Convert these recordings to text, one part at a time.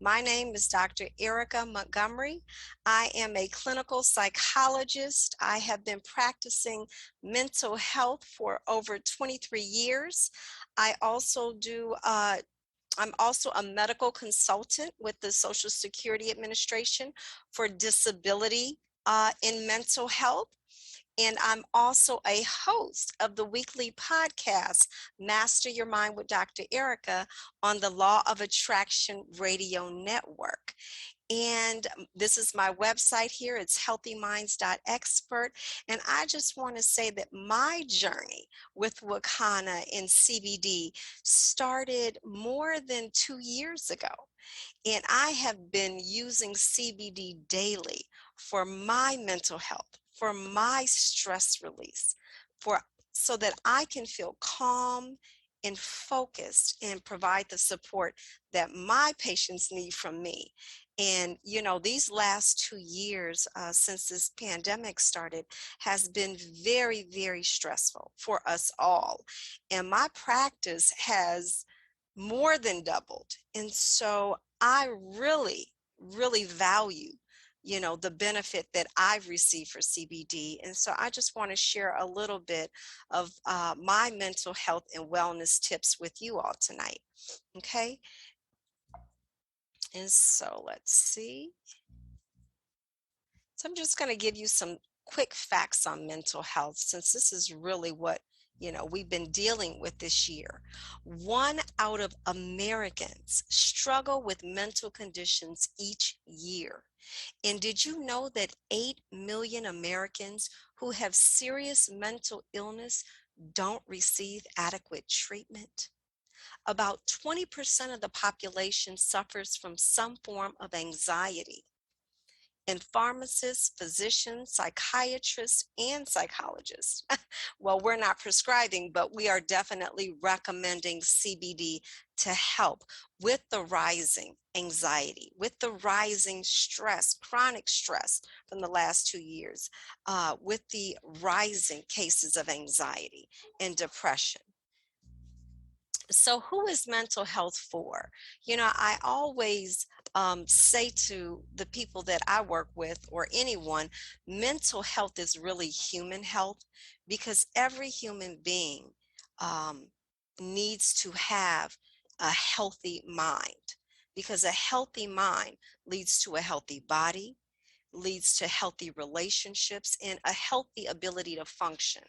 My name is Dr. Erika Montgomery. I am a clinical psychologist. I have been practicing mental health for over 23 years. I also do I'm also a medical consultant with the Social Security Administration for disability in mental health. And I'm also a host of the weekly podcast, Master Your Mind with Dr. Erika, on the Law of Attraction Radio Network. And this is my website here. It's healthyminds.expert. And I just want to say that my journey with Wakana and CBD started more than 2 years ago. And I have been using CBD daily for my mental health, for my stress release, for so that I can feel calm and focused and provide the support that my patients need from me. And, these last 2 years since this pandemic started has been very, very stressful for us all. And my practice has more than doubled. And so I really, really value, the benefit that I've received for CBD. And so I just want to share a little bit of my mental health and wellness tips with you all tonight. Okay. And so let's see. So I'm just going to give you some quick facts on mental health, since this is really what we've been dealing with this year. 1 out of Americans struggle with mental conditions each year. And did you know that 8 million Americans who have serious mental illness don't receive adequate treatment? About 20% of the population suffers from some form of anxiety. And pharmacists, physicians, psychiatrists, and psychologists. Well, we're not prescribing, but we are definitely recommending CBD to help with the rising anxiety, with the rising stress, chronic stress from the last 2 years, with the rising cases of anxiety and depression. So who is mental health for? I always say to the people that I work with, or anyone, mental health is really human health, because every human being um, needs to have a healthy mind, because a healthy mind leads to a healthy body, leads to healthy relationships, and a healthy ability to function.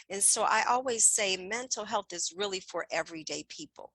And so I always say mental health is really for everyday people,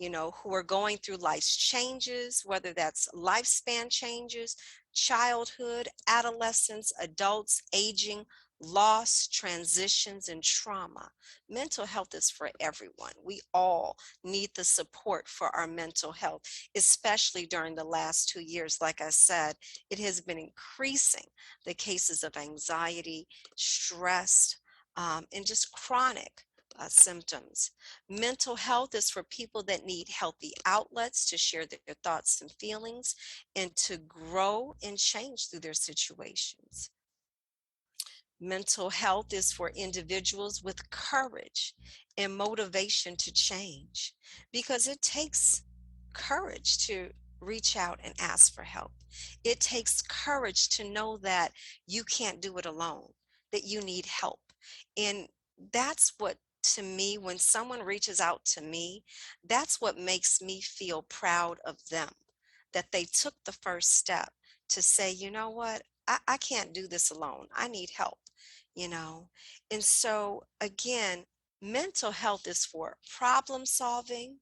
who are going through life's changes, whether that's lifespan changes, childhood, adolescence, adults, aging, loss, transitions, and trauma. Mental health is for everyone. We all need the support for our mental health, especially during the last 2 years. Like I said, it has been increasing the cases of anxiety, stress, and just chronic symptoms. Mental health is for people that need healthy outlets to share their thoughts and feelings and to grow and change through their situations. Mental health is for individuals with courage and motivation to change, because it takes courage to reach out and ask for help. It takes courage to know that you can't do it alone, that you need help. And that's what, to me, when someone reaches out to me, that's what makes me feel proud of them, that they took the first step to say, you know what, I can't do this alone. I need help, you know. And so, again, mental health is for problem solving,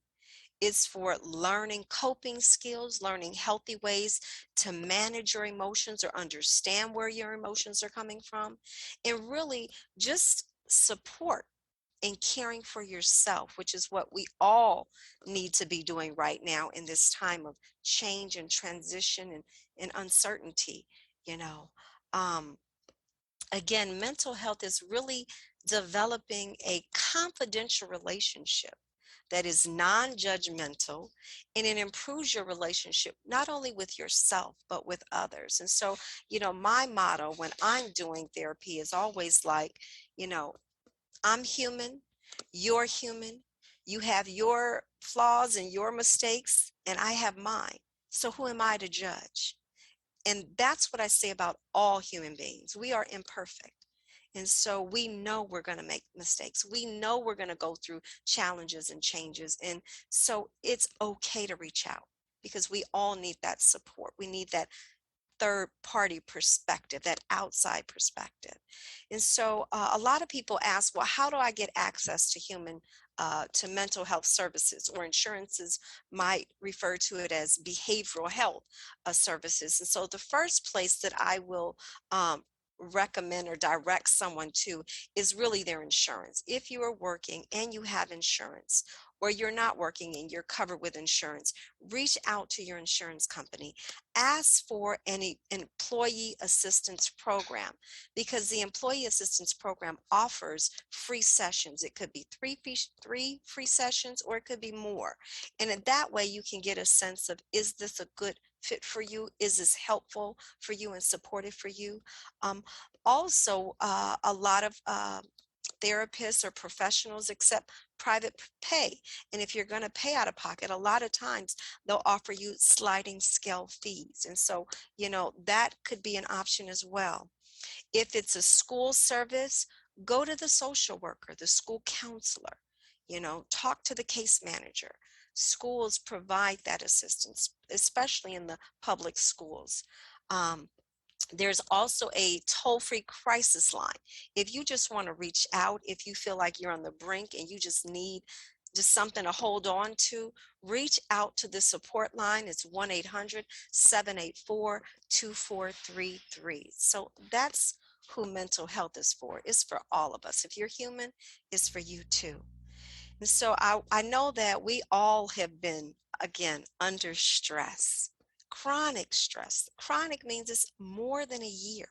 it's for learning coping skills, learning healthy ways to manage your emotions or understand where your emotions are coming from, and really just support and caring for yourself, which is what we all need to be doing right now in this time of change and transition and uncertainty, you know. Um, Again, mental health is really developing a confidential relationship that is non-judgmental, and it improves your relationship not only with yourself but with others. And so, my motto when I'm doing therapy is always like, you know, I'm human, you're human, you have your flaws and your mistakes, and I have mine. So who am I to judge? And that's what I say about all human beings. We are imperfect. And so we know we're going to make mistakes. We know we're going to go through challenges and changes. And so it's okay to reach out because we all need that support. We need that third party perspective, that outside perspective. And so a lot of people ask, well, how do I get access to to mental health services, or insurances might refer to it as behavioral health services. And so the first place that I will recommend or direct someone to is really their insurance. If you are working and you have insurance, or you're not working and you're covered with insurance, reach out to your insurance company. Ask for an employee assistance program, because the employee assistance program offers free sessions. It could be three free sessions, or it could be more. And in that way, you can get a sense of, is this a good fit for you? Is this helpful for you and supportive for you? Um, Also, a lot of therapists or professionals accept private pay. And if you're going to pay out of pocket, a lot of times they'll offer you sliding scale fees. And so, that could be an option as well. If it's a school service, go to the social worker, the school counselor, talk to the case manager. Schools provide that assistance, especially in the public schools. Um, there's also a toll-free crisis line. If you just want to reach out, if you feel like you're on the brink and you just need just something to hold on to, reach out to the support line. It's 1-800-784-2433. So that's who mental health is for. It's for all of us. If you're human, it's for you too. And so I know that we all have been, again, under stress, chronic stress. Chronic means it's more than a year,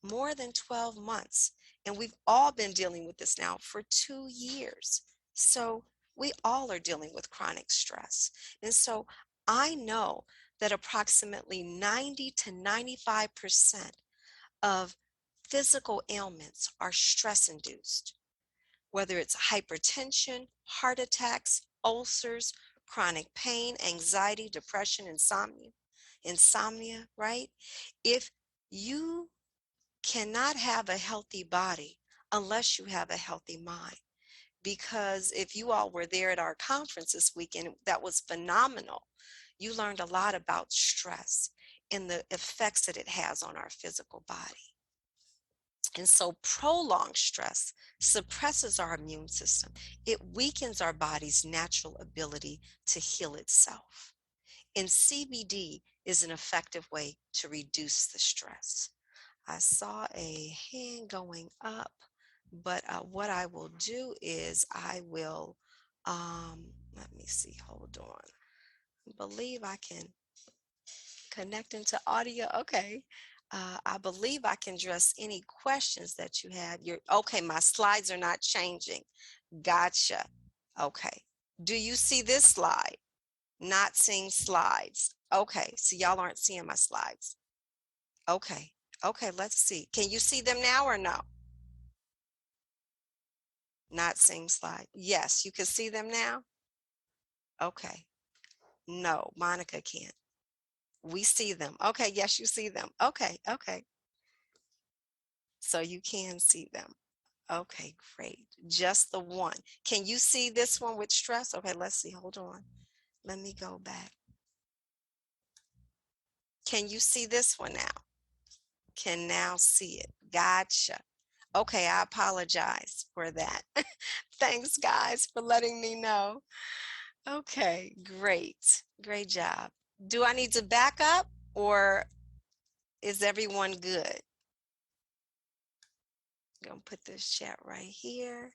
more than 12 months. And we've all been dealing with this now for 2 years. So we all are dealing with chronic stress. And so I know that approximately 90 to 95% of physical ailments are stress induced, whether it's hypertension, heart attacks, ulcers, chronic pain, anxiety, depression, insomnia, right? If you cannot have a healthy body unless you have a healthy mind. Because if you all were there at our conference this weekend, that was phenomenal. You learned a lot about stress and the effects that it has on our physical body. And so prolonged stress suppresses our immune system. It weakens our body's natural ability to heal itself. And CBD is an effective way to reduce the stress. I saw a hand going up, but what I will do is I will, let me see, hold on. I believe I can connect into audio. Okay. I believe I can address any questions that you have. Okay, my slides are not changing. Gotcha. Okay. Do you see this slide? Not seeing slides. Okay, so y'all aren't seeing my slides. Okay. Okay, let's see. Can you see them now or no? Not seeing slide. Yes, you can see them now? Okay. No, Monica can't. We see them. Okay, yes, you see them. Okay, okay. So you can see them. Okay, great. Just the one. Can you see this one with stress? Okay, let's see. Hold on. Let me go back. Can you see this one now? Can now see it. Gotcha. Okay, I apologize for that. Thanks, guys, for letting me know. Okay, great. Great job. Do I need to back up, or is everyone good? I'm going to put this chat right here.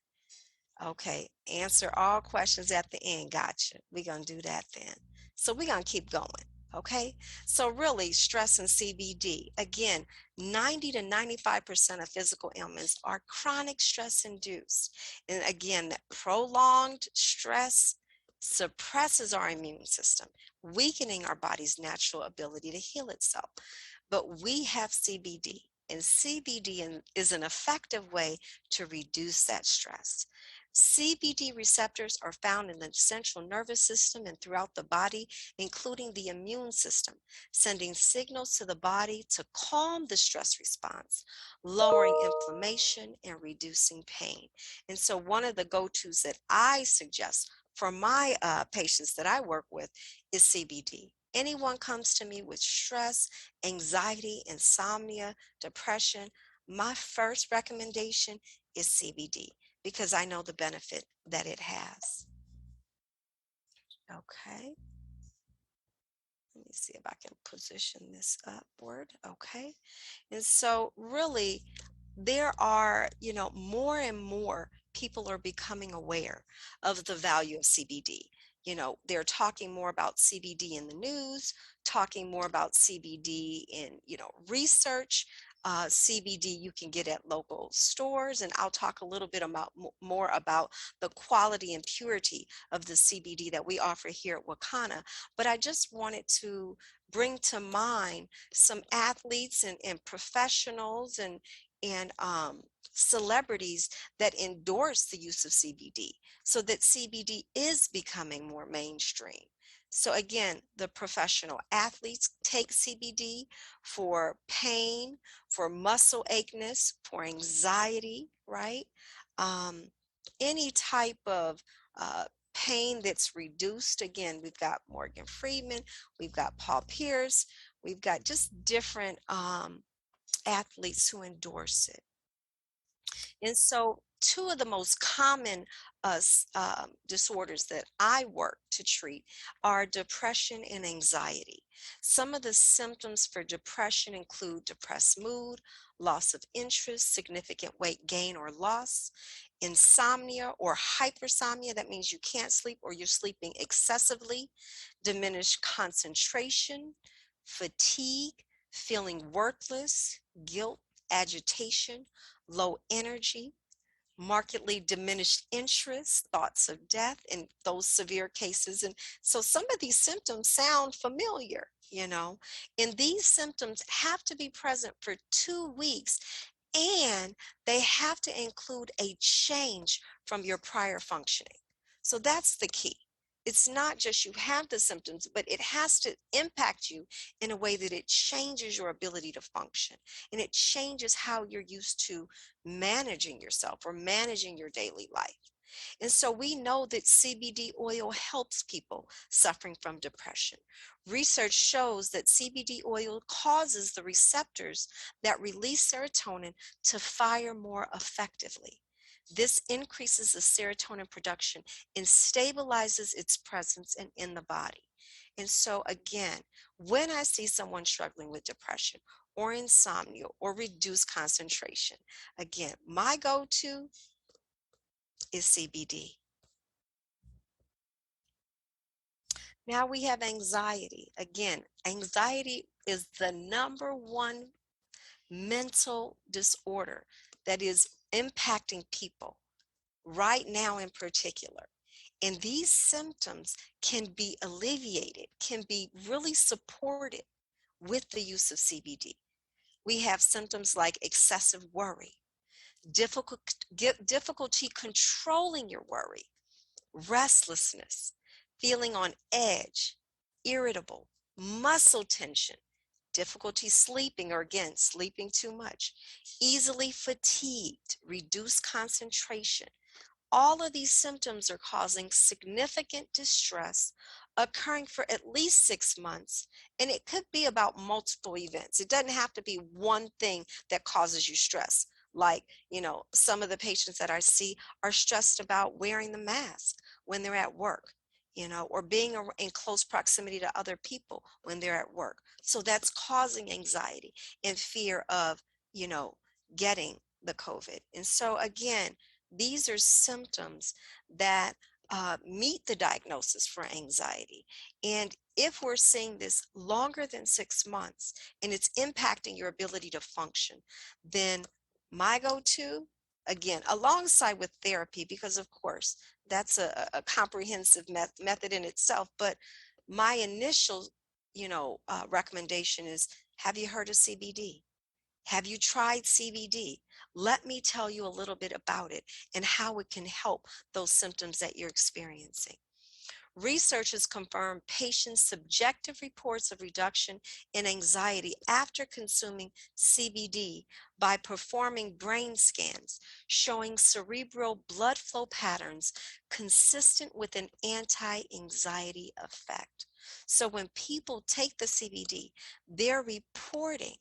Okay, answer all questions at the end. Gotcha. We're going to do that then. So we're going to keep going. Okay, so really, stress and CBD, again, 90 to 95% of physical ailments are chronic stress induced. And again, that prolonged stress suppresses our immune system, weakening our body's natural ability to heal itself. But we have CBD, and CBD is an effective way to reduce that stress. CBD receptors are found in the central nervous system and throughout the body, including the immune system, sending signals to the body to calm the stress response, lowering inflammation, and reducing pain. And so, one of the go tos that I suggest for my patients that I work with is CBD. Anyone comes to me with stress, anxiety, insomnia, depression, my first recommendation is CBD because I know the benefit that it has. Okay, let me see if I can position this upward. Okay, and so really, there are, more and more people are becoming aware of the value of CBD. They're talking more about CBD in the news, talking more about CBD in, research. CBD you can get at local stores, and I'll talk a little bit about more about the quality and purity of the CBD that we offer here at Wakana. But I just wanted to bring to mind some athletes and professionals and celebrities that endorse the use of CBD so that CBD is becoming more mainstream. So again, the professional athletes take CBD for pain, for muscle aches, for anxiety, right? Um, any type of uh, pain that's reduced. Again, we've got Morgan Freeman, we've got Paul Pierce, we've got just different athletes who endorse it. And so, two of the most common disorders that I work to treat are depression and anxiety. Some of the symptoms for depression include depressed mood, loss of interest, significant weight gain or loss, insomnia or hypersomnia. That means you can't sleep or you're sleeping excessively, diminished concentration, fatigue, feeling worthless, guilt, agitation, low energy, markedly diminished interest, thoughts of death in those severe cases. And so some of these symptoms sound familiar, and these symptoms have to be present for 2 weeks, and they have to include a change from your prior functioning. So that's the key. It's not just you have the symptoms, but it has to impact you in a way that it changes your ability to function, and it changes how you're used to managing yourself or managing your daily life. And so we know that CBD oil helps people suffering from depression. Research shows that CBD oil causes the receptors that release serotonin to fire more effectively. This increases the serotonin production and stabilizes its presence in the body. And so, again, when I see someone struggling with depression or insomnia or reduced concentration, again, my go to is CBD. Now we have anxiety. Again, anxiety is the number one mental disorder that is impacting people right now in particular. And these symptoms can be alleviated, can be really supported with the use of CBD. We have symptoms like excessive worry, difficult, difficulty controlling your worry, restlessness, feeling on edge, irritable, muscle tension, difficulty sleeping, or again, sleeping too much, easily fatigued, reduced concentration. All of these symptoms are causing significant distress occurring for at least 6 months, and it could be about multiple events. It doesn't have to be one thing that causes you stress. Like, some of the patients that I see are stressed about wearing the mask when they're at work, or being in close proximity to other people when they're at work. So that's causing anxiety and fear of, you know, getting the COVID. And so again, these are symptoms that meet the diagnosis for anxiety. And if we're seeing this longer than 6 months and it's impacting your ability to function, then my go to, again, alongside with therapy, because of course that's a comprehensive method in itself, but my initial recommendation is, have you heard of CBD? Have you tried CBD? Let me tell you a little bit about it and how it can help those symptoms that you're experiencing. Research has confirmed patients' subjective reports of reduction in anxiety after consuming CBD by performing brain scans, showing cerebral blood flow patterns consistent with an anti anxiety effect. So, when people take the CBD, they're reporting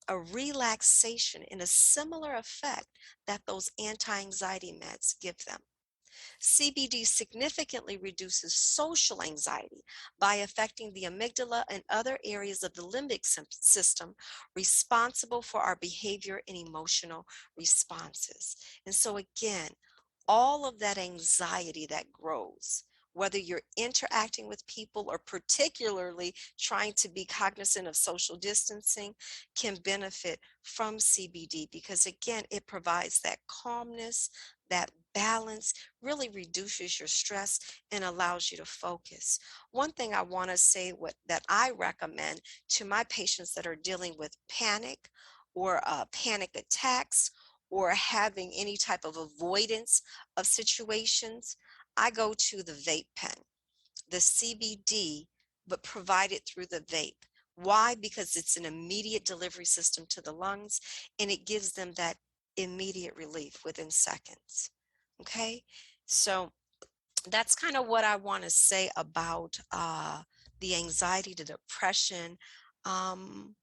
a relaxation in a similar effect that those anti anxiety meds give them. CBD significantly reduces social anxiety by affecting the amygdala and other areas of the limbic system responsible for our behavior and emotional responses. And so, again, all of that anxiety that grows, whether you're interacting with people or particularly trying to be cognizant of social distancing, can benefit from CBD because, again, it provides that calmness, that balance, really reduces your stress and allows you to focus. One thing I want to say that I recommend to my patients that are dealing with panic or panic attacks or having any type of avoidance of situations, I go to the vape pen, the CBD, but provided through the vape. Why? Because it's an immediate delivery system to the lungs and it gives them that immediate relief within seconds. Okay, so that's kind of what I want to say about the anxiety, the depression. Um,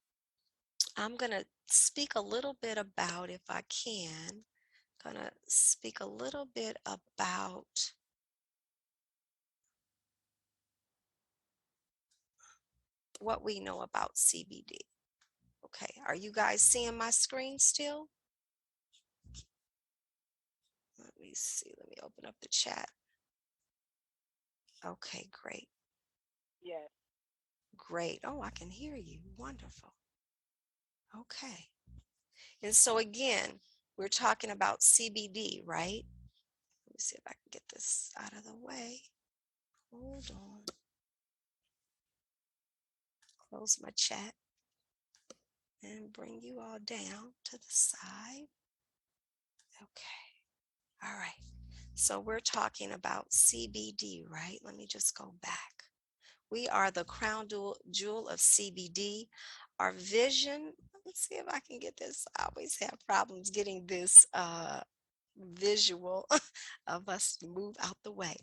I'm going to speak a little bit about, if I can, going to speak a little bit about what we know about CBD. Okay, are you guys seeing my screen still? Let me see. Let me open up the chat. Okay, great. Yes. Great. Oh, I can hear you. Wonderful. Okay. And so again, we're talking about CBD, right? Let me see if I can get this out of the way. Hold on. Close my chat and bring you all down to the side. Okay. All right. So we're talking about CBD, right? Let me just go back. We are the crown jewel of CBD. Our vision, let me see if I can get this. I always have problems getting this visual of us to move out the way.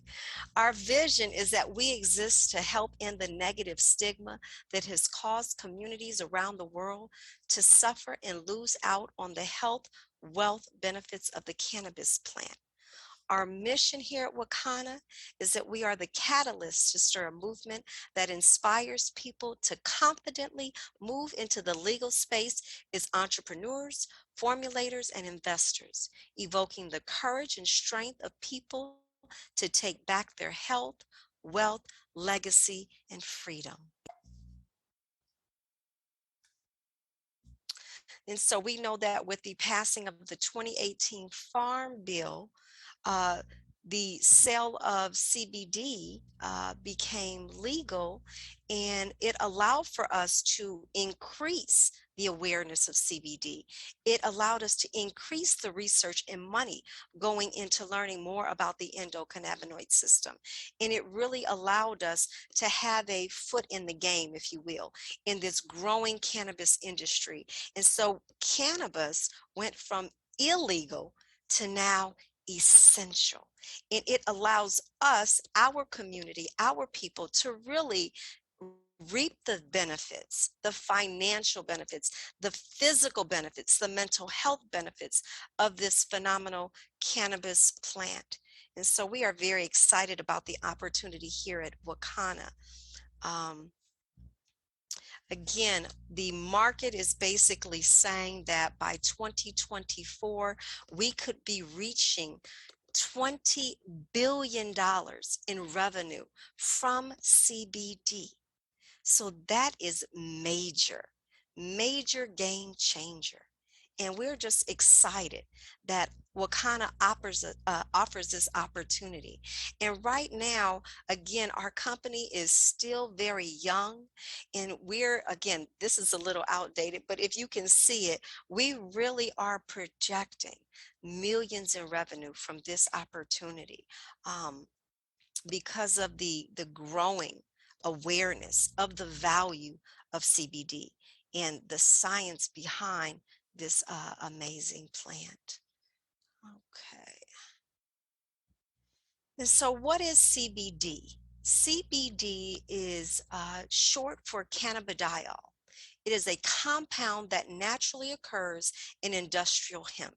Our vision is that we exist to help end the negative stigma that has caused communities around the world to suffer and lose out on the health, wealth benefits of the cannabis plant. Our mission here at Wakana is that we are the catalyst to stir a movement that inspires people to confidently move into the legal space as entrepreneurs, formulators, and investors, evoking the courage and strength of people to take back their health, wealth, legacy, and freedom. And so we know that with the passing of the 2018 Farm Bill, uh, the sale of CBD became legal, and it allowed for us to increase the awareness of CBD. It allowed us to increase the research and money going into learning more about the endocannabinoid system. And it really allowed us to have a foot in the game, if you will, in this growing cannabis industry. And so cannabis went from illegal to now essential. And it allows us, our community, our people to really reap the benefits, the financial benefits, the physical benefits, the mental health benefits of this phenomenal cannabis plant. And so we are very excited about the opportunity here at Wakana. Um, Again, the market is basically saying that by 2024, we could be reaching $20 billion in revenue from CBD. So that is major, major game changer. And we're just excited that Wakana offers this opportunity. And right now, again, our company is still very young. And we're, again, this is a little outdated, but if you can see it, we really are projecting millions in revenue from this opportunity. Um, because of the growing awareness of the value of CBD and the science behind this amazing plant. Okay. And so, what is CBD? CBD is short for cannabidiol. It is a compound that naturally occurs in industrial hemp.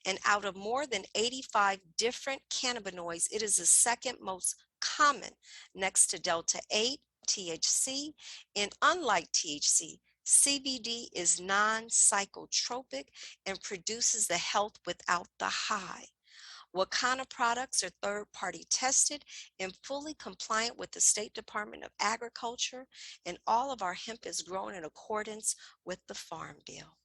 And out of more than 85 different cannabinoids, it is the second most common next to Delta 8, THC. And unlike THC, CBD is non psychotropic and produces the health without the high. Wakana products are third party tested and fully compliant with the State Department of Agriculture, and all of our hemp is grown in accordance with the Farm Bill.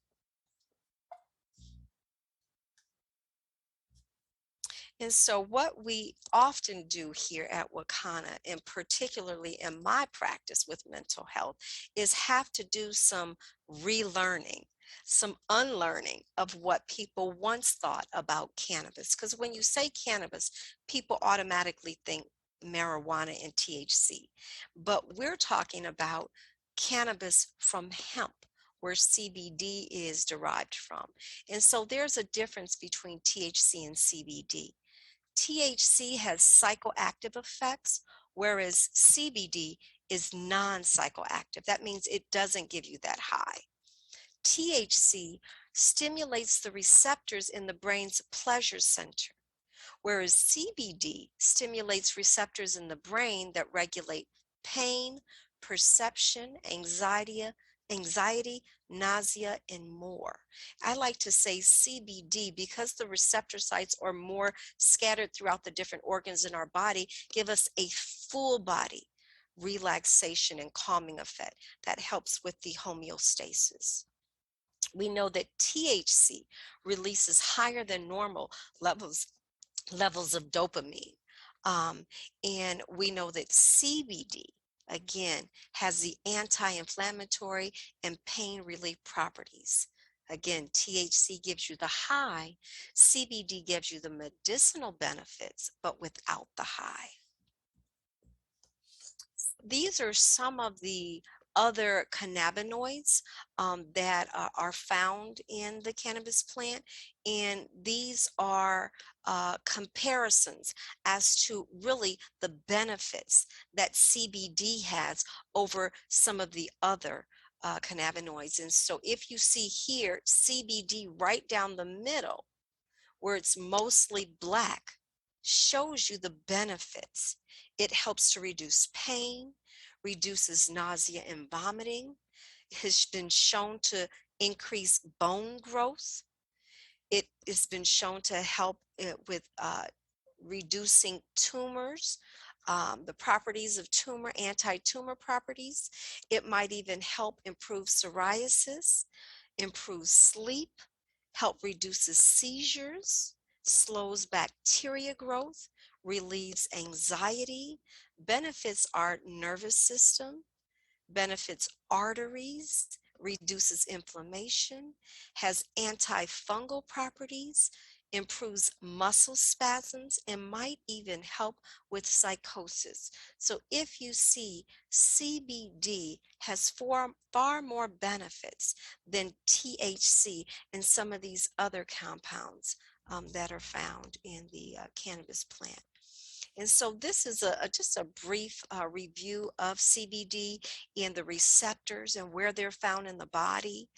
And so, what we often do here at Wakana, and particularly in my practice with mental health, is have to do some relearning, some unlearning of what people once thought about cannabis. Because when you say cannabis, people automatically think marijuana and THC. But we're talking about cannabis from hemp, where CBD is derived from. And so there's a difference between THC and CBD. THC has psychoactive effects, whereas CBD is non psychoactive. That means it doesn't give you that high. THC stimulates the receptors in the brain's pleasure center, whereas CBD stimulates receptors in the brain that regulate pain, perception, anxiety, nausea, and more. I like to say CBD because the receptor sites are more scattered throughout the different organs in our body, give us a full body relaxation and calming effect that helps with the homeostasis. We know that THC releases higher than normal levels of dopamine. Um, and we know that CBD, again, has the anti inflammatory and pain relief properties. Again, THC gives you the high, CBD gives you the medicinal benefits, but without the high. These are some of the other cannabinoids that are found in the cannabis plant. And these are comparisons as to really the benefits that CBD has over some of the other cannabinoids. And so if you see here, CBD right down the middle, where it's mostly black, shows you the benefits. It helps to reduce pain, reduces nausea and vomiting. It has been shown to increase bone growth. It has been shown to help with reducing tumors, the properties of tumor, anti-tumor properties. It might even help improve psoriasis, improve sleep, help reduces seizures, slows bacteria growth, relieves anxiety, benefits our nervous system, benefits arteries, reduces inflammation, has antifungal properties, improves muscle spasms, and might even help with psychosis. So if you see, CBD has far more benefits than THC and some of these other compounds that are found in the cannabis plant. And so this is just a brief review of CBD and the receptors and where they're found in the body.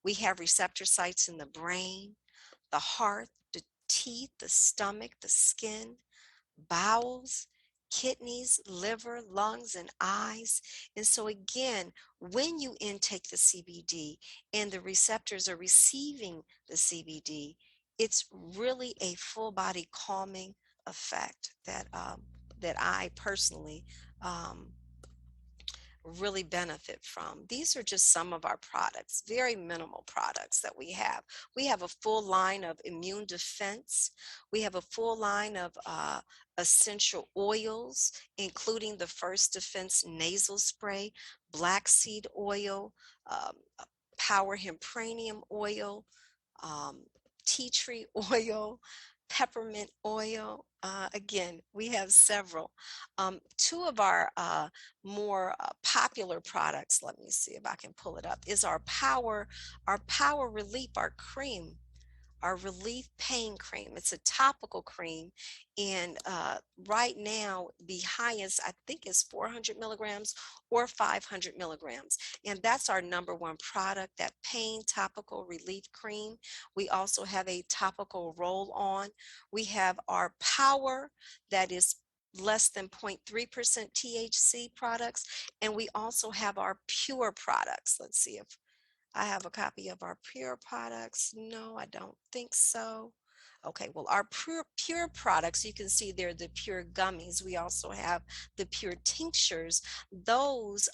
We have receptor sites in the brain, the heart, the teeth, the stomach, the skin, bowels, kidneys, liver, lungs, and eyes. And so again, when you intake the CBD and the receptors are receiving the CBD, it's really a full body calming effect that I personally um, really benefit from. These are just some of our products, very minimal products that we have. We have a full line of immune defense. We have a full line of essential oils, including the First Defense nasal spray, black seed oil, um, power hempranium oil, um, tea tree oil, peppermint oil. Again, we have several. Two of our more popular products, let me see if I can pull it up, is our Power Relief, our cream, our Relief Pain Cream. It's a topical cream, and right now the highest I think is 400 milligrams or 500 milligrams, and that's our number one product, that pain topical relief cream. We also have a topical roll-on. We have our Power, that is less than 0.3% THC products, and we also have our Pure products. Let's see if I have a copy of our Pure products. No, I don't think so. Okay, well, our Pure products, you can see they're the Pure gummies. We also have the Pure tinctures. Those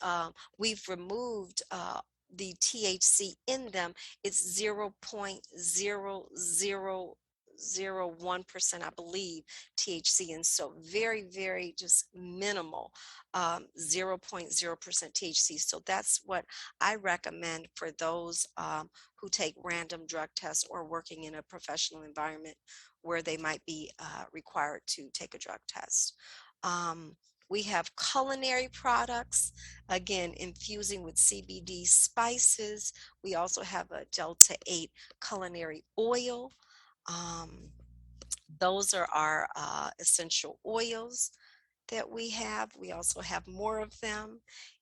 we've removed the THC in them. It's 0.0001%, I believe, THC, and so very, very just minimal, 0.0% THC. So that's what I recommend for those who take random drug tests or working in a professional environment where they might be required to take a drug test. We have culinary products, again, infusing with CBD spices. We also have a Delta 8 culinary oil. Um, those are our essential oils that we have. We also have more of them.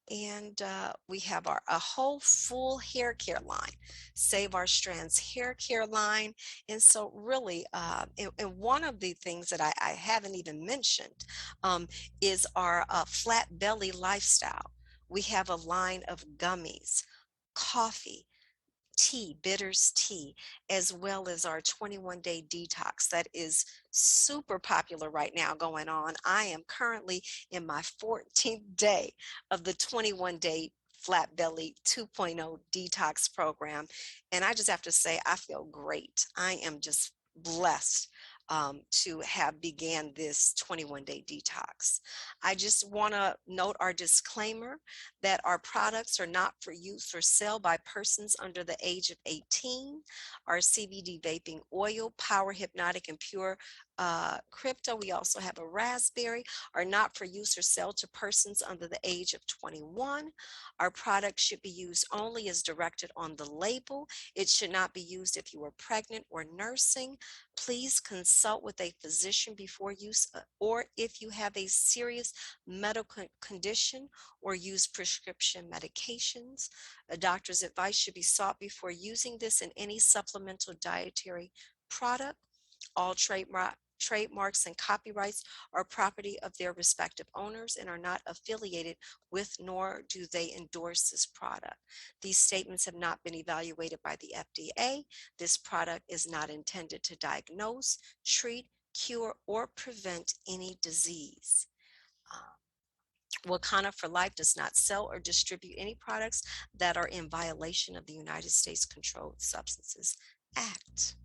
And we have a whole full hair care line, Save Our Strands hair care line. And so really, and one of the things that I haven't even mentioned is our flat belly lifestyle. We have a line of gummies, coffee, tea, bitters tea, as well as our 21-day detox that is super popular right now going on. I am currently in my 14th day of the 21-day Flat Belly 2.0 detox program. And I just have to say, I feel great. I am just blessed to have began this 21-day detox. I just want to note our disclaimer that our products are not for use or sale by persons under the age of 18. Our CBD vaping oil, Power Hypnotic and Pure Crypto, we also have a raspberry, are not for use or sale to persons under the age of 21. Our products should be used only as directed on the label. It should not be used if you are pregnant or nursing. Please consult with a physician before use, or if you have a serious medical condition or use prescription medications. A doctor's advice should be sought before using this in any supplemental dietary product. All trademarks and copyrights are property of their respective owners and are not affiliated with, nor do they endorse this product. These statements have not been evaluated by the FDA. This product is not intended to diagnose, treat, cure, or prevent any disease. Wakana for Life does not sell or distribute any products that are in violation of the United States Controlled Substances Act.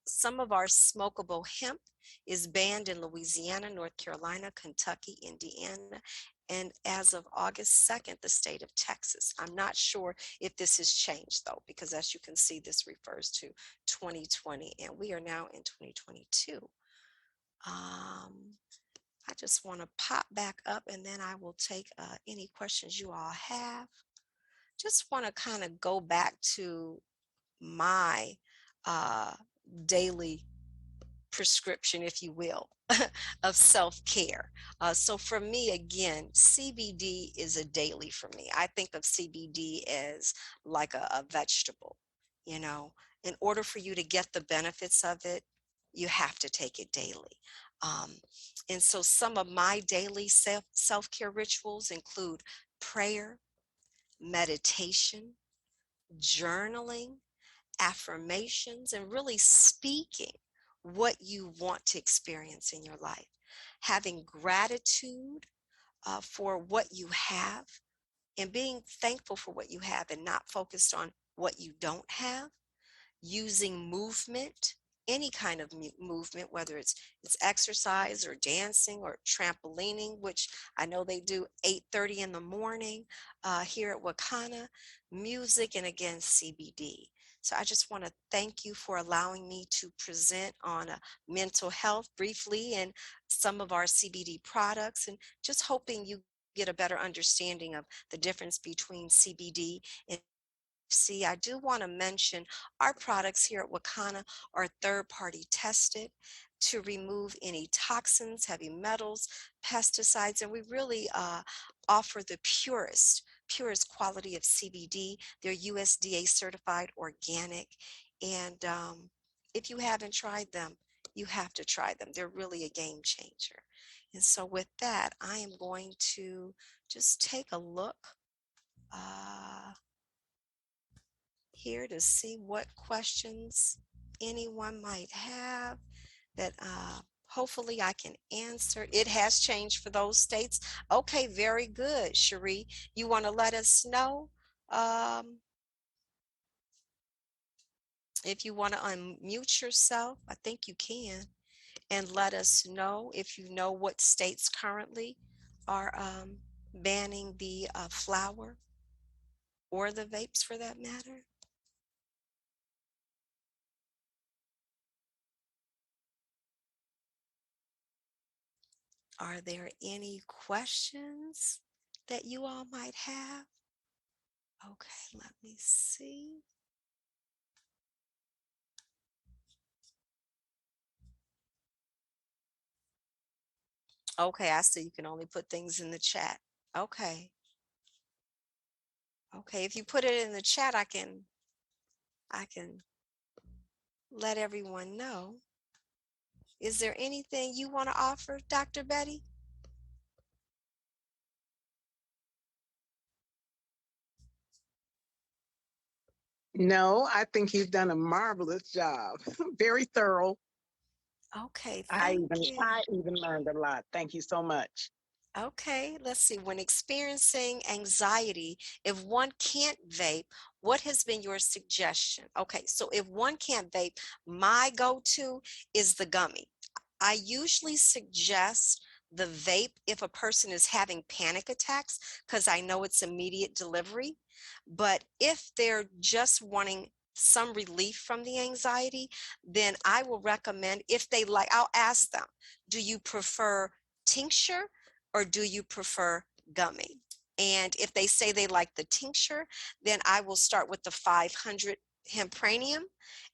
Some of our smokable hemp is banned in Louisiana, North Carolina, Kentucky, Indiana, and as of August 2nd, the state of Texas. I'm not sure if this has changed though, because as you can see, this refers to 2020 and we are now in 2022. I just want to pop back up and then I will take any questions you all have. Just want to kind of go back to my uh, daily prescription, if you will, of self-care. So for me, again, CBD is a daily for me. I think of CBD as like a vegetable, you know. In order for you to get the benefits of it, you have to take it daily. Um, and so some of my daily self-care rituals include prayer, meditation, journaling, affirmations, and really speaking what you want to experience in your life. having gratitude for what you have, and being thankful for what you have and not focused on what you don't have, using movement, any kind of movement, whether it's exercise or dancing or trampolining, which I know they do 8:30 in the morning here at Wakana, music, and again CBD. So I just want to thank you for allowing me to present on mental health briefly and some of our CBD products, and just hoping you get a better understanding of the difference between CBD and THC. I do want to mention our products here at Wakana are third party tested to remove any toxins, heavy metals, pesticides, and we really offer the purest quality of CBD. They're USDA certified organic. And if you haven't tried them, you have to try them. They're really a game changer. And so, with that, I am going to just take a look uh, here to see what questions anyone might have that hopefully I can answer. It has changed for those states. Okay, very good, Cherie. You want to let us know um, if you want to unmute yourself? I think you can. And let us know if you know what states currently are banning the flower or the vapes for that matter. Are there any questions that you all might have? Okay, let me see. Okay, I see you can only put things in the chat. Okay. Okay, if you put it in the chat, I can let everyone know. Is there anything you want to offer, Dr. Betty? No, I think you've done a marvelous job. Very thorough. Okay, I thank even you. I even learned a lot. Thank you so much. Okay, let's see. When experiencing anxiety, if one can't vape, what has been your suggestion? Okay, so if one can't vape, my go-to is the gummy. I usually suggest the vape if a person is having panic attacks because I know it's immediate delivery. But if they're just wanting some relief from the anxiety, then I will recommend, if they like, I'll ask them, do you prefer tincture or do you prefer gummy? And if they say they like the tincture, then I will start with the 500 hempranium,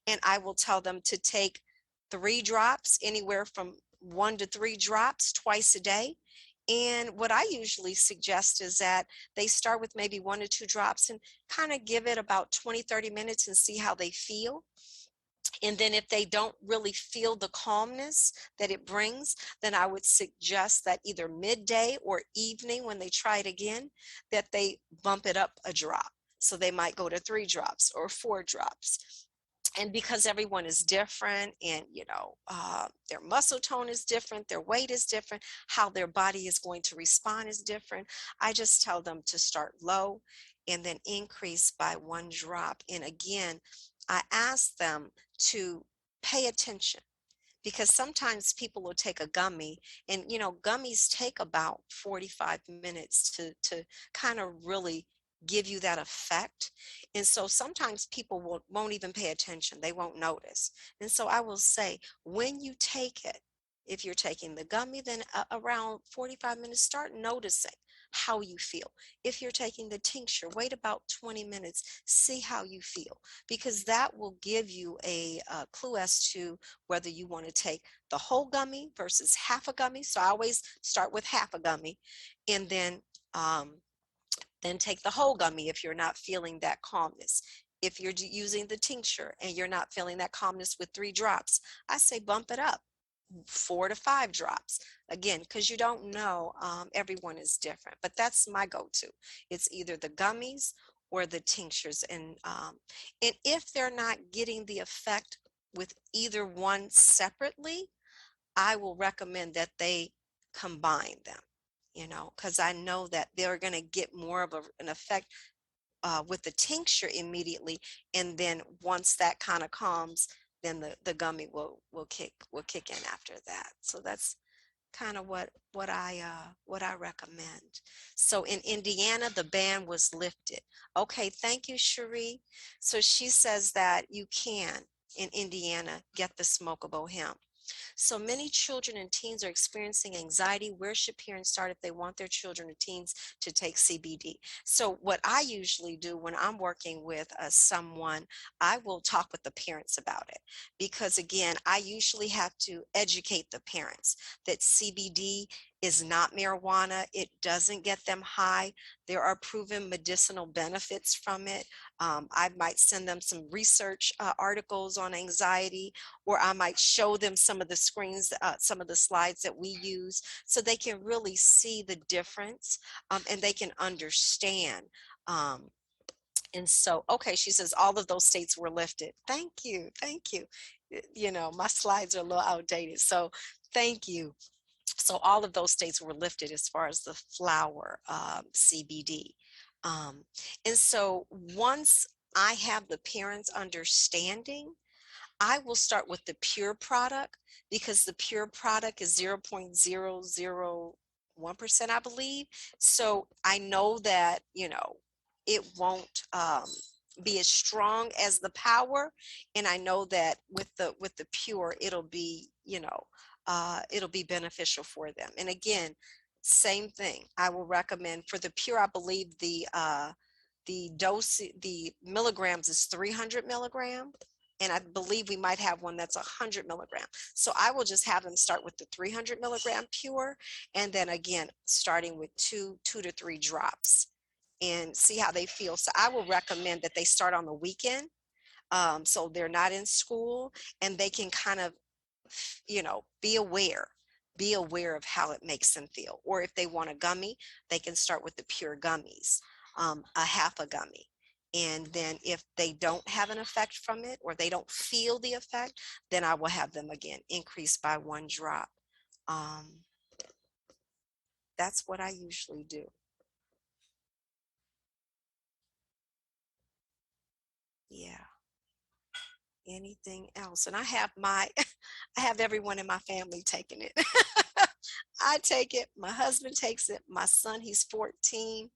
and I will tell them to take 3 drops, anywhere from 1 to 3 drops twice a day. And what I usually suggest is that they start with maybe 1 to 2 drops and kind of give it about 20, 30 minutes and see how they feel. And then if they don't really feel the calmness that it brings, then I would suggest that either midday or evening when they try it again, that they bump it up a drop. So they might go to 3 drops or 4 drops. And because everyone is different, and their muscle tone is different, their weight is different, how their body is going to respond is different, I just tell them to start low and then increase by 1 drop. And again, I ask them to pay attention, because sometimes people will take a gummy, and gummies take about 45 minutes to kind of really give you that effect. And so sometimes people won't even pay attention, they won't notice. And so I will say, when you take it, if you're taking the gummy, then around 45 minutes, start noticing how you feel. If you're taking the tincture, wait about 20 minutes, see how you feel, because that will give you a clue as to whether you want to take the whole gummy versus half a gummy. So I always start with half a gummy, and then take the whole gummy if you're not feeling that calmness. If you're using the tincture and you're not feeling that calmness with 3 drops, I say bump it up 4 to 5 drops. Again, because you don't know, everyone is different, but that's my go-to. It's either the gummies or the tinctures. And if they're not getting the effect with either one separately, I will recommend that they combine them, because I know that they're going to get more of an effect with the tincture immediately, and then once that kind of calms, then the gummy will kick in after that. So that's kind of what I recommend. So in Indiana, the ban was lifted. Okay, thank you, Cherie. So she says that you can in Indiana get the smokable hemp. So many children and teens are experiencing anxiety. Where should parents start if they want their children or teens to take CBD? So what I usually do when I'm working with someone, I will talk with the parents about it, because again, I usually have to educate the parents that CBD is not marijuana. It doesn't get them high. There are proven medicinal benefits from it. I might send them some research articles on anxiety, or I might show them some of the screens, some of the slides that we use, so they can really see the difference, and they can understand. Um, and so, okay, she says all of those states were lifted. Thank you. Thank you. My slides are a little outdated. So thank you. So all of those states were lifted as far as the flower CBD. Um, and so once I have the parents understanding, I will start with the pure product, because the pure product is 0.001%, I believe. So I know that, it won't be as strong as the power. And I know that with the pure, it'll be beneficial for them. And again, same thing. I will recommend for the pure, I believe the dose, the milligrams is 300 milligram, and I believe we might have one that's 100 milligram. So I will just have them start with the 300 milligram pure, and then again starting with two to three drops, and see how they feel. So I will recommend that they start on the weekend, so they're not in school, and they can kind of be aware of how it makes them feel. Or if they want a gummy, they can start with the pure gummies, a half a gummy. And then if they don't have an effect from it, or they don't feel the effect, then I will have them again increase by one drop. Um, that's what I usually do. Yeah. Anything else? And I have I have everyone in my family taking it. I take it. My husband takes it. My son, he's 14.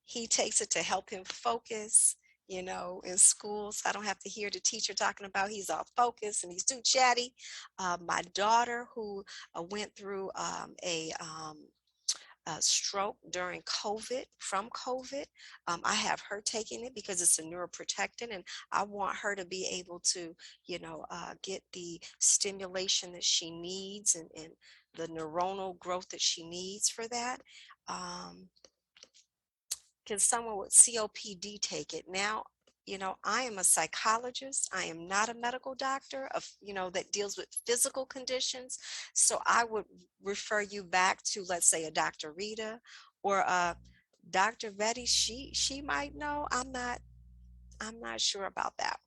He takes it to help him focus, in school. So I don't have to hear the teacher talking about he's off focus and he's too chatty. My daughter, who went through a stroke during COVID, from COVID, I have her taking it because it's a neuroprotectant, and I want her to be able to, get the stimulation that she needs, and the neuronal growth that she needs for that. Um, can someone with COPD take it? Now, I am a psychologist. I am not a medical doctor that deals with physical conditions. So I would refer you back to, let's say, a Dr. Rita, or Dr. Betty. She might know. I'm not sure about that.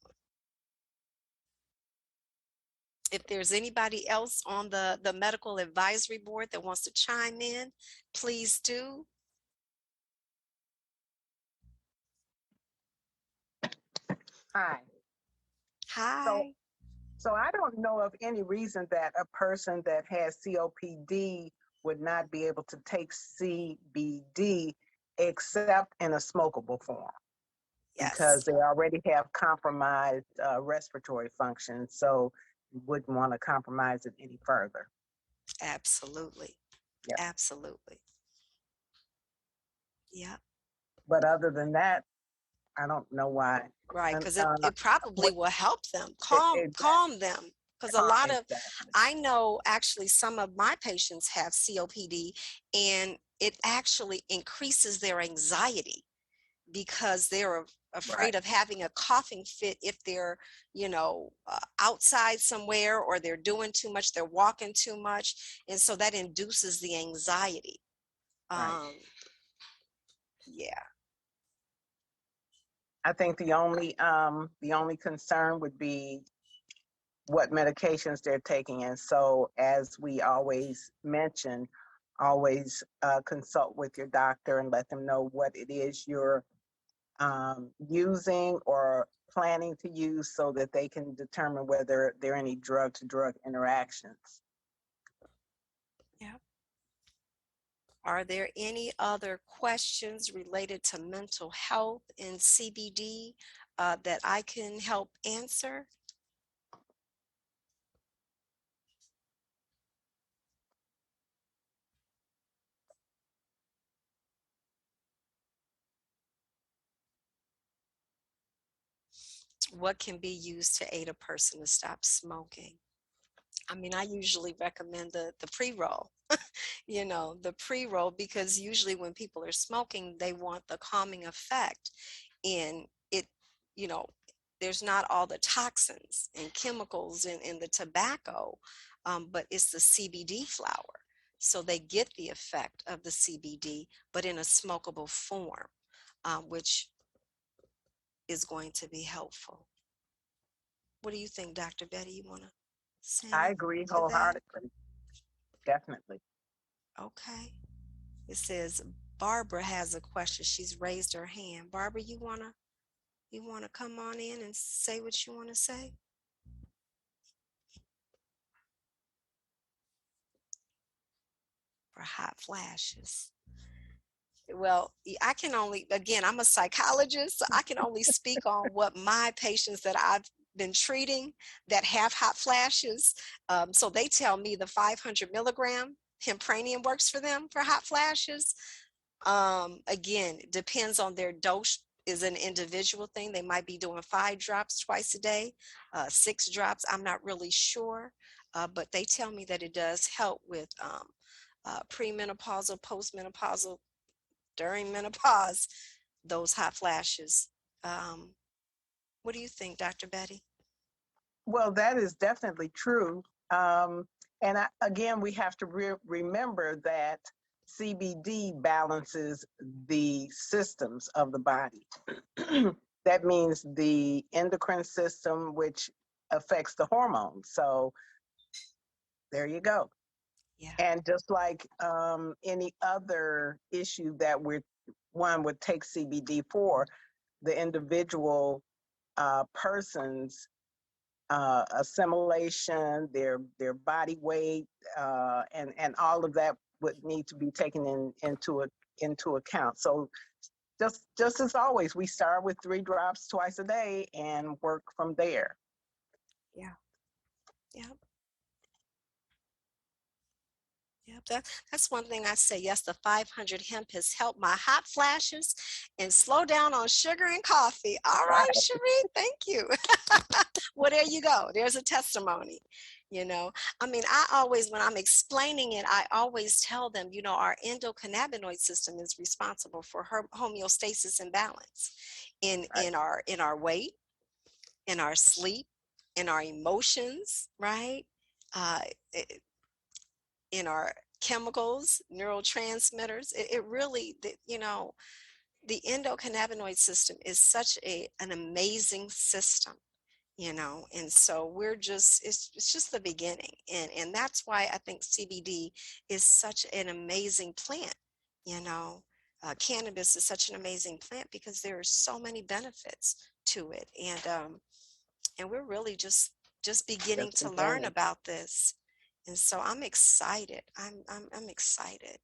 If there's anybody else on the medical advisory board that wants to chime in, please do. Hi. So, Hi. so I don't know of any reason that a person that has COPD would not be able to take CBD except in a smokable form, because Yes, they already have compromised respiratory function. So you wouldn't want to compromise it any further. absolutely. Yeah. Absolutely. Yeah. But other than that, I don't know why. Right, And because it probably what will help them, it, calm it, calm them. Because a lot of, exactly. I know actually some of my patients have COPD, and it actually increases their anxiety, because they're Right. afraid of having a coughing fit if they're, outside somewhere, or they're doing too much, they're walking too much, and so that induces the anxiety. Right. Um, yeah. I think the only concern would be what medications they're taking. And so, as we always mention, always consult with your doctor and let them know what it is you're using or planning to use so that they can determine whether there are any drug to drug interactions. Yeah. Are there any other questions related to mental health and CBD that I can help answer? What can be used to aid a person to stop smoking? I mean, I usually recommend the pre-roll, the pre-roll, because usually when people are smoking, they want the calming effect. And it, you know, there's not all the toxins and chemicals in the tobacco, but it's the CBD flower. So they get the effect of the CBD, but in a smokable form, which is going to be helpful. What do you think, Dr. Betty? You want to say I anything agree to that? wholeheartedly. Definitely. Okay. It says Barbara has a question. She's raised her hand. Barbara, you wanna come on in and say what you want to say for hot flashes? Well, I can only, again, I'm a psychologist, so I can only speak on what my patients that I've been treating that have hot flashes. So they tell me the 500 milligram hempranium works for them for hot flashes. Again, it depends on their dose, is an individual thing. They might be doing 5 drops twice a day, 6 drops. I'm not really sure, but they tell me that it does help with premenopausal, postmenopausal, during menopause, those hot flashes. Um, what do you think, Dr. Betty? Well, that is definitely true. Um, and again, we have to remember that CBD balances the systems of the body. That means the endocrine system, which affects the hormones. So there you go. Yeah, And just like any other issue that one would take CBD for, the individual person's assimilation, their body weight, and all of that would need to be taken into account. So just as always, we start with 3 drops twice a day and work from there. yeah, yeah. Yep, that's one thing I say. Yes, the 500 hemp has helped my hot flashes and slow down on sugar and coffee. All right, Right. Cherie, thank you. Well, there you go. There's a testimony. You know, I mean, I always, when I'm explaining it, I always tell them, our endocannabinoid system is responsible for homeostasis and balance in Right. in our weight, in our sleep, in our emotions, right? Uh, in our chemicals, neurotransmitters. It really, the endocannabinoid system is such an amazing system, and so it's just the beginning. And that's why I think CBD is such an amazing plant, you know. Cannabis is such an amazing plant because there are so many benefits to it. And we're really just beginning Just to learn beginning. about this. And so I'm excited. I'm excited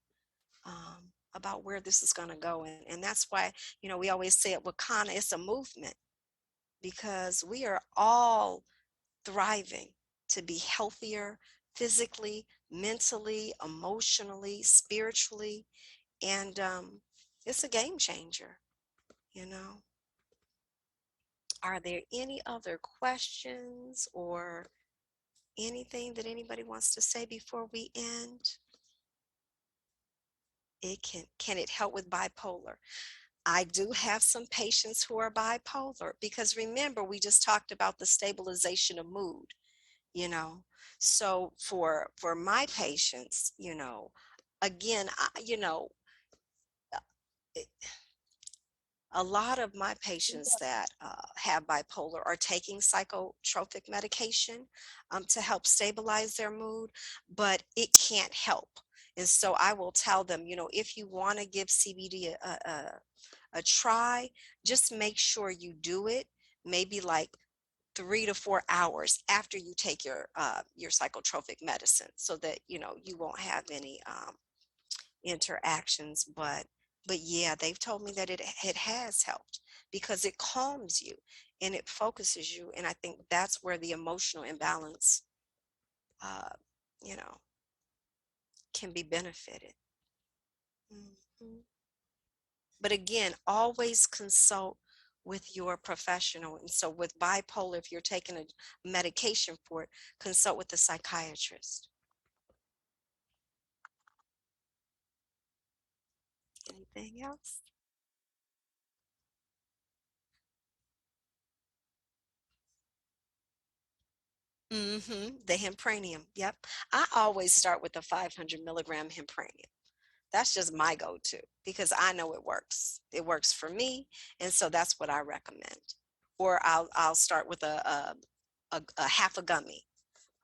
about where this is going to go. And that's why, we always say at Wakana, it's a movement, because we are all thriving to be healthier physically, mentally, emotionally, spiritually. And it's a game changer, you know. Are there any other questions or anything that anybody wants to say before we end? Can it help with bipolar? I do have some patients who are bipolar, because remember, we just talked about the stabilization of mood, you know. So for my patients, again, it- a lot of my patients that have bipolar are taking psychotropic medication to help stabilize their mood, but it can't help. And so I will tell them, if you want to give CBD a try, just make sure you do it maybe like 3 to 4 hours after you take your psychotropic medicine, so that you won't have any interactions. But yeah, they've told me that it has helped because it calms you and it focuses you, and I think that's where the emotional imbalance uh, you know can be benefited. Mhm. But again, always consult with your professional. And so with bipolar, if you're taking a medication for it, consult with a psychiatrist. Anything else? The hempranium. Yep. I always start with the 500 milligram hempranium. That's just my go-to because I know it works. It works for me, and so that's what I recommend. Or I'll start with a half a gummy,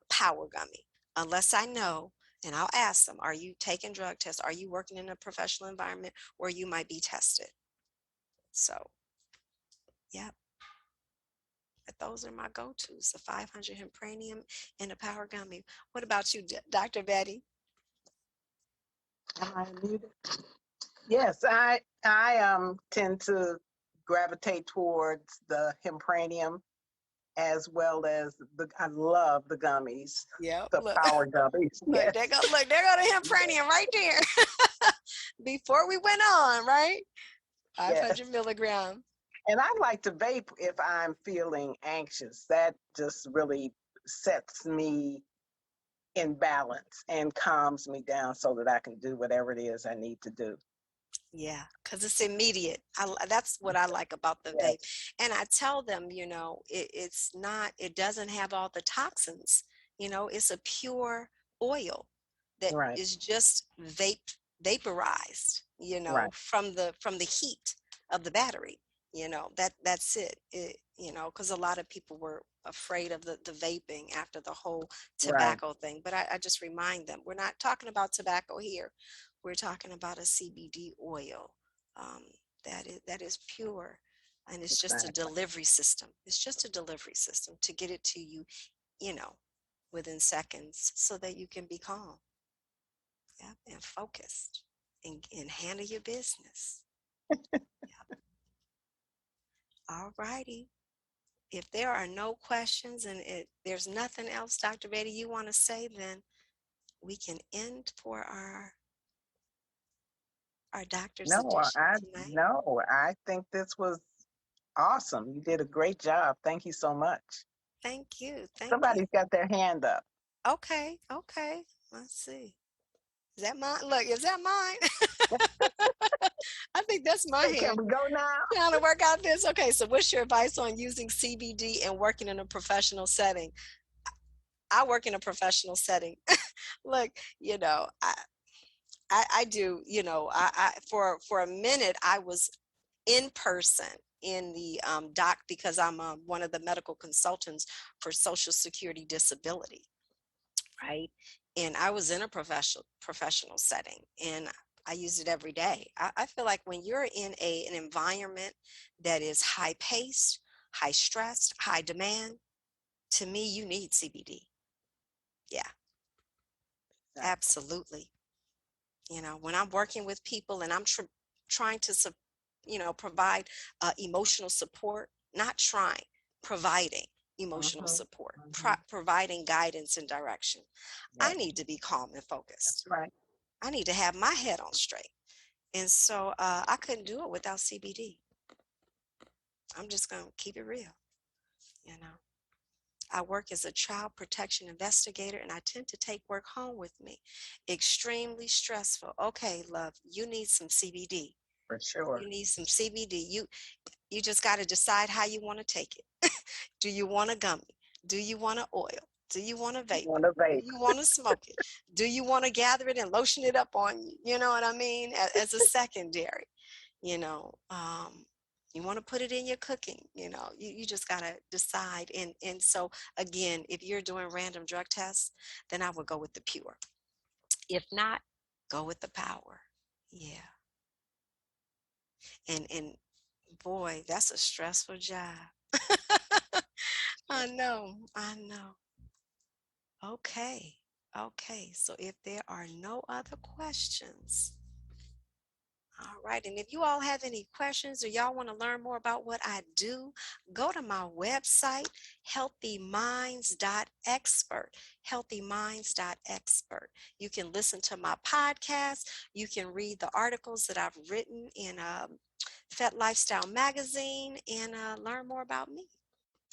power gummy, unless I know, and I'll ask them, are you taking drug tests? Are you working in a professional environment where you might be tested? So, yeah, but those are my go-tos, the 500 hempranium and the power gummy. What about you, Dr. Betty? Am I muted? Yes, I tend to gravitate towards the hempranium as well as I love the gummies, Yep, the look, power gummies. look, Yes. there go the hempranium right there. Before we went on, right? Yes. 500 milligram. And I like to vape if I'm feeling anxious. That just really sets me in balance and calms me down so that I can do whatever it is I need to do. Yeah, because it's immediate. That's what I like about the vape. Yes. And I tell them, it doesn't have all the toxins. It's a pure oil that Right. is just vaporized, Right. from the heat of the battery. That's it. Because a lot of people were afraid of the vaping after the whole Right. tobacco thing. But I just remind them, we're not talking about tobacco here. We're talking about a CBD oil um, that is pure, and it's just a Exactly. delivery system. It's just a delivery system to get it to you, you know, within seconds, so that you can be calm, yeah, and focused, and handle your business. Yeah. All righty. If there are no questions and there's nothing else, Dr. Betty, you want to say, then we can end for our doctor's No, edition tonight. I think this was awesome. You did a great job. Thank you so much. Thank you. Thank you. Somebody's got their hand up. Okay, okay. Let's see. Is that mine? Look, is that mine? I think that's my So can hand. we go now? Trying to work out this. Okay, so what's your advice on using CBD and working in a professional setting? I work in a professional setting. Look, I do. For a minute I was in person in the doc because I'm one of the medical consultants for Social Security Disability, right? And I was in a professional setting, and I use it every day. I feel like when you're in an environment that is high paced, high stressed, high demand, to me, you need CBD. Yeah, Exactly. absolutely. When I'm working with people and I'm trying to, provide emotional support, not trying, providing emotional Mm-hmm. support, Mm-hmm. providing guidance and direction. I Yes, need to be calm and that's focused. right. I need to have my head on straight. And so I couldn't do it without CBD. I'm just going to keep it real. You know, I work as a child protection investigator, and I tend to take work home with me. Extremely stressful. Okay, love, you need some CBD. For sure. You need some CBD. You just got to decide how you want to take it. Do you want a gummy? Do you want an oil? Do you want to You vape want it? to Do vape? you want to smoke it? Do you want to gather it and lotion it up on you? You know what I mean? As a secondary, you know, um, you want to put it in your cooking, you just got to decide. And so again, if you're doing random drug tests, then I would go with the pure. If not, Go with the power. Yeah. And boy, that's a stressful job. I know. I know. Okay. Okay. So if there are no other questions, all right. And if you all have any questions or y'all want to learn more about what I do, go to my website, healthyminds.expert. Healthyminds.expert. You can listen to my podcast. You can read the articles that I've written in Fet Lifestyle magazine and learn more about me.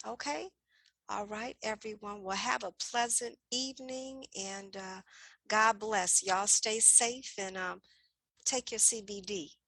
Okay. All right, everyone. Well, have a pleasant evening and God bless. Y'all stay safe and take your CBD.